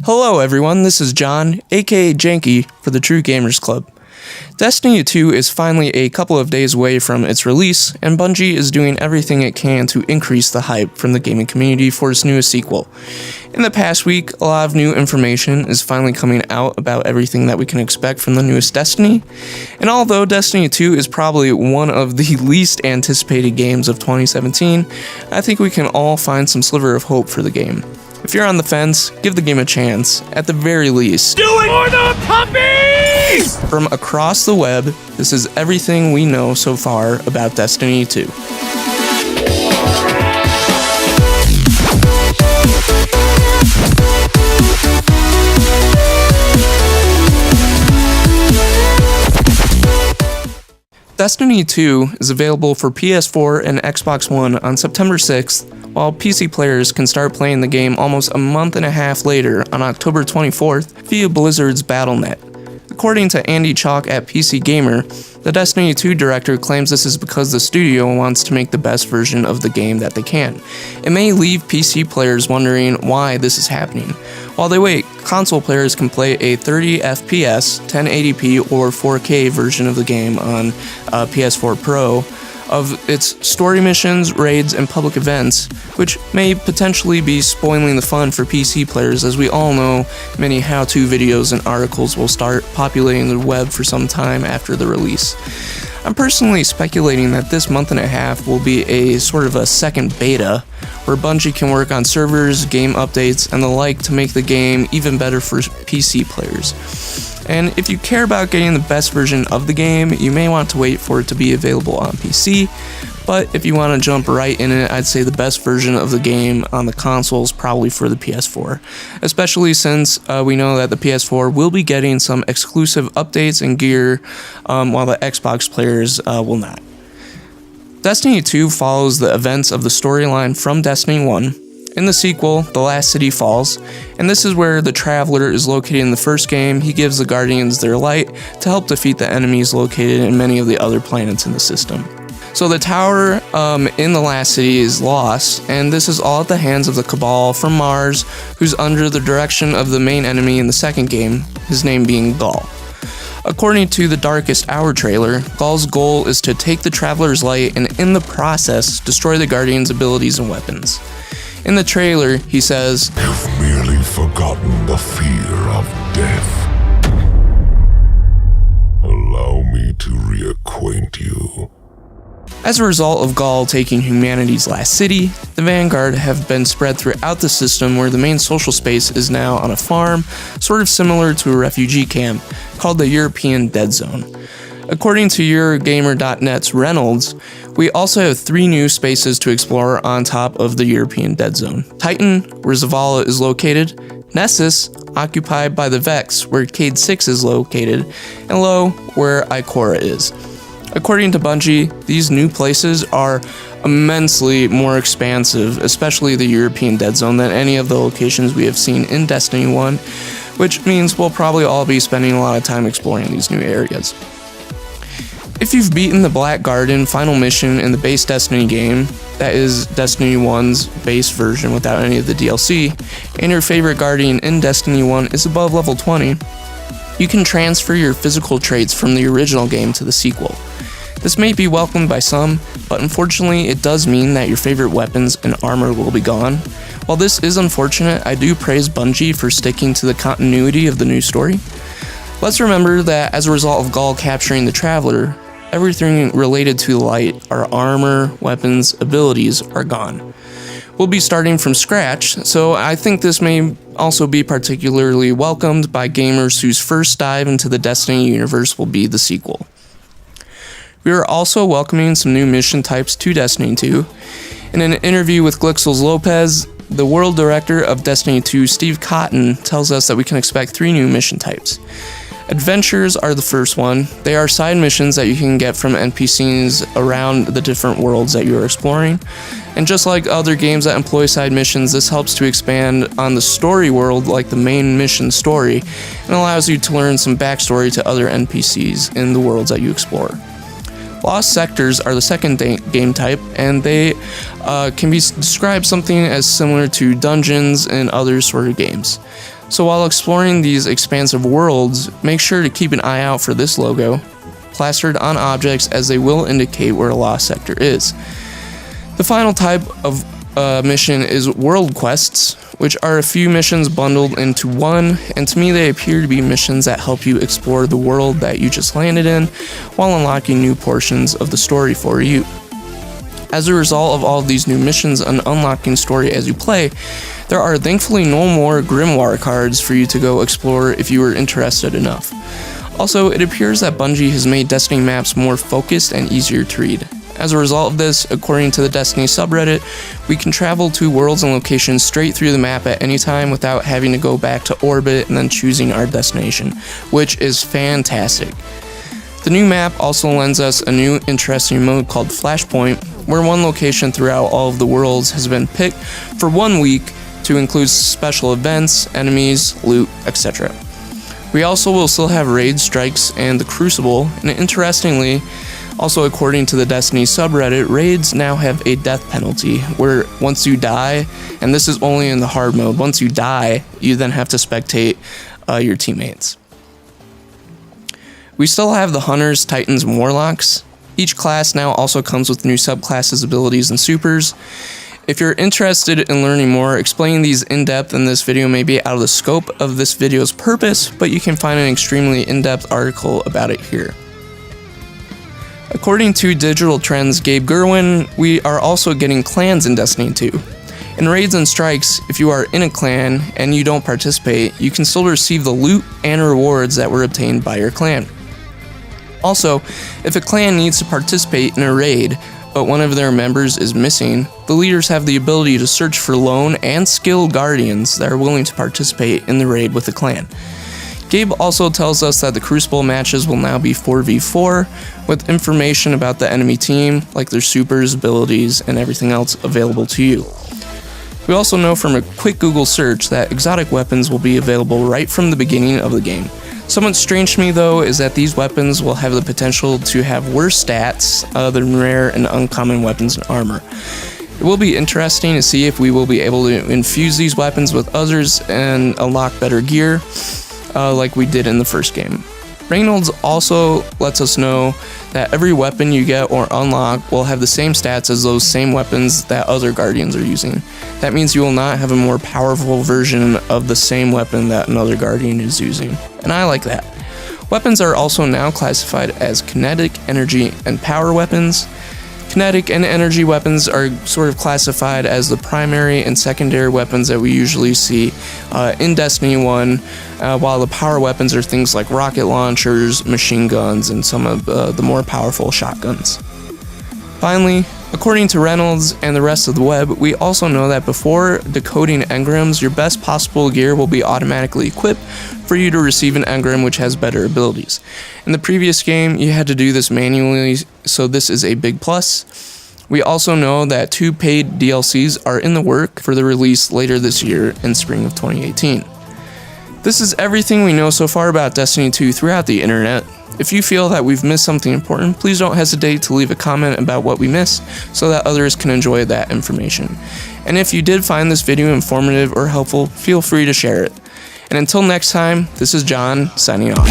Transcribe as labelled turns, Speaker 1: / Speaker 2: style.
Speaker 1: Hello everyone, this is John, aka Janky, for the True Gamers Club. Destiny 2 is finally a couple of days away from its release, and Bungie is doing everything it can to increase the hype from the gaming community for its newest sequel. In the past week, a lot of new information is finally coming out about everything that we can expect from the newest Destiny, and although Destiny 2 is probably one of the least anticipated games of 2017, I think we can all find some sliver of hope for the game. If you're on the fence, give the game a chance, at the very least.
Speaker 2: Do it for the puppies!
Speaker 1: From across the web, this is everything we know so far about Destiny 2. Destiny 2 is available for PS4 and Xbox One on September 6th, while PC players can start playing the game almost a month and a half later on October 24th via Blizzard's Battle.net. According to Andy Chalk at PC Gamer, the Destiny 2 director claims this is because the studio wants to make the best version of the game that they can. It may leave PC players wondering why this is happening. While they wait, console players can play a 30 FPS, 1080p, or 4K version of the game on PS4 Pro of its story missions, raids, and public events, which may potentially be spoiling the fun for PC players, as we all know many how-to videos and articles will start populating the web for some time after the release. I'm personally speculating that this month and a half will be a sort of a second beta, where Bungie can work on servers, game updates, and the like to make the game even better for PC players. And if you care about getting the best version of the game, you may want to wait for it to be available on PC, but if you want to jump right in it, I'd say the best version of the game on the console is probably for the PS4, especially since we know that the PS4 will be getting some exclusive updates and gear, while the Xbox players will not. Destiny 2 follows the events of the storyline from Destiny 1. In the sequel, The Last City Falls, and this is where the Traveler is located in the first game. He gives the Guardians their light to help defeat the enemies located in many of the other planets in the system. So the tower in the Last City is lost, and this is all at the hands of the Cabal from Mars, who's under the direction of the main enemy in the second game, his name being Ghaul. According to the Darkest Hour trailer, Ghaul's goal is to take the Traveler's light and in the process destroy the Guardian's abilities and weapons. In the trailer, he says,
Speaker 3: "You've merely forgotten the fear of death. Allow me to reacquaint you."
Speaker 1: As a result of Ghaul taking humanity's last city, the Vanguard have been spread throughout the system, where the main social space is now on a farm, sort of similar to a refugee camp, called the European Dead Zone. According to Eurogamer.net's Reynolds, we also have 3 new spaces to explore on top of the European Dead Zone. Titan, where Zavala is located, Nessus, occupied by the Vex, where Cayde 6 is located, and Lo, where Ikora is. According to Bungie, these new places are immensely more expansive, especially the European Dead Zone, than any of the locations we have seen in Destiny 1, which means we'll probably all be spending a lot of time exploring these new areas. If you've beaten the Black Garden final mission in the base Destiny game, that is Destiny 1's base version without any of the DLC, and your favorite Guardian in Destiny 1 is above level 20, you can transfer your physical traits from the original game to the sequel. This may be welcomed by some, but unfortunately it does mean that your favorite weapons and armor will be gone. While this is unfortunate, I do praise Bungie for sticking to the continuity of the new story. Let's remember that as a result of Ghaul capturing the Traveler, everything related to light, our armor, weapons, abilities, are gone. We'll be starting from scratch, so I think this may also be particularly welcomed by gamers whose first dive into the Destiny universe will be the sequel. We are also welcoming some new mission types to Destiny 2. In an interview with Glixels Lopez, the world director of Destiny 2, Steve Cotton, tells us that we can expect 3 new mission types. Adventures are the first one. They are side missions that you can get from NPCs around the different worlds that you are exploring. And just like other games that employ side missions, this helps to expand on the story world like the main mission story, and allows you to learn some backstory to other NPCs in the worlds that you explore. Lost sectors are the second game type, and they can be described something as similar to dungeons and other sort of games. So while exploring these expansive worlds, make sure to keep an eye out for this logo, plastered on objects, as they will indicate where a lost sector is. The final type of mission is world quests, which are a few missions bundled into one, and to me they appear to be missions that help you explore the world that you just landed in while unlocking new portions of the story for you. As a result of all of these new missions and unlocking story as you play, there are thankfully no more Grimoire cards for you to go explore if you were interested enough. Also, it appears that Bungie has made Destiny maps more focused and easier to read. As a result of this, according to the Destiny subreddit, we can travel to worlds and locations straight through the map at any time without having to go back to orbit and then choosing our destination, which is fantastic. The new map also lends us a new interesting mode called Flashpoint, where one location throughout all of the worlds has been picked for 1 week to include special events, enemies, loot, etc. We also will still have raids, strikes, and the Crucible, and interestingly, also according to the Destiny subreddit, raids now have a death penalty, where once you die, and this is only in the hard mode, once you die, you then have to spectate your teammates. We still have the Hunters, Titans, and Warlocks. Each class now also comes with new subclasses, abilities, and supers. If you're interested in learning more, explaining these in depth in this video may be out of the scope of this video's purpose, but you can find an extremely in-depth article about it here. According to Digital Trends' Gabe Gerwin, we are also getting clans in Destiny 2. In raids and strikes, if you are in a clan and you don't participate, you can still receive the loot and rewards that were obtained by your clan. Also, if a clan needs to participate in a raid, but one of their members is missing, the leaders have the ability to search for lone and skilled guardians that are willing to participate in the raid with the clan. Gabe also tells us that the Crucible matches will now be 4v4, with information about the enemy team, like their supers, abilities, and everything else available to you. We also know from a quick Google search that exotic weapons will be available right from the beginning of the game. Somewhat strange to me though is that these weapons will have the potential to have worse stats than rare and uncommon weapons and armor. It will be interesting to see if we will be able to infuse these weapons with others and unlock better gear like we did in the first game. Reynolds also lets us know that every weapon you get or unlock will have the same stats as those same weapons that other Guardians are using. That means you will not have a more powerful version of the same weapon that another Guardian is using, and I like that. Weapons are also now classified as kinetic, energy, and power weapons. Kinetic and energy weapons are sort of classified as the primary and secondary weapons that we usually see in Destiny 1, while the power weapons are things like rocket launchers, machine guns, and some of the more powerful shotguns. Finally, according to Reynolds and the rest of the web, we also know that before decoding engrams, your best possible gear will be automatically equipped for you to receive an engram which has better abilities. In the previous game, you had to do this manually, so this is a big plus. We also know that 2 paid DLCs are in the work for the release later this year in spring of 2018. This is everything we know so far about Destiny 2 throughout the internet. If you feel that we've missed something important, please don't hesitate to leave a comment about what we missed so that others can enjoy that information. And if you did find this video informative or helpful, feel free to share it. And until next time, this is John signing off.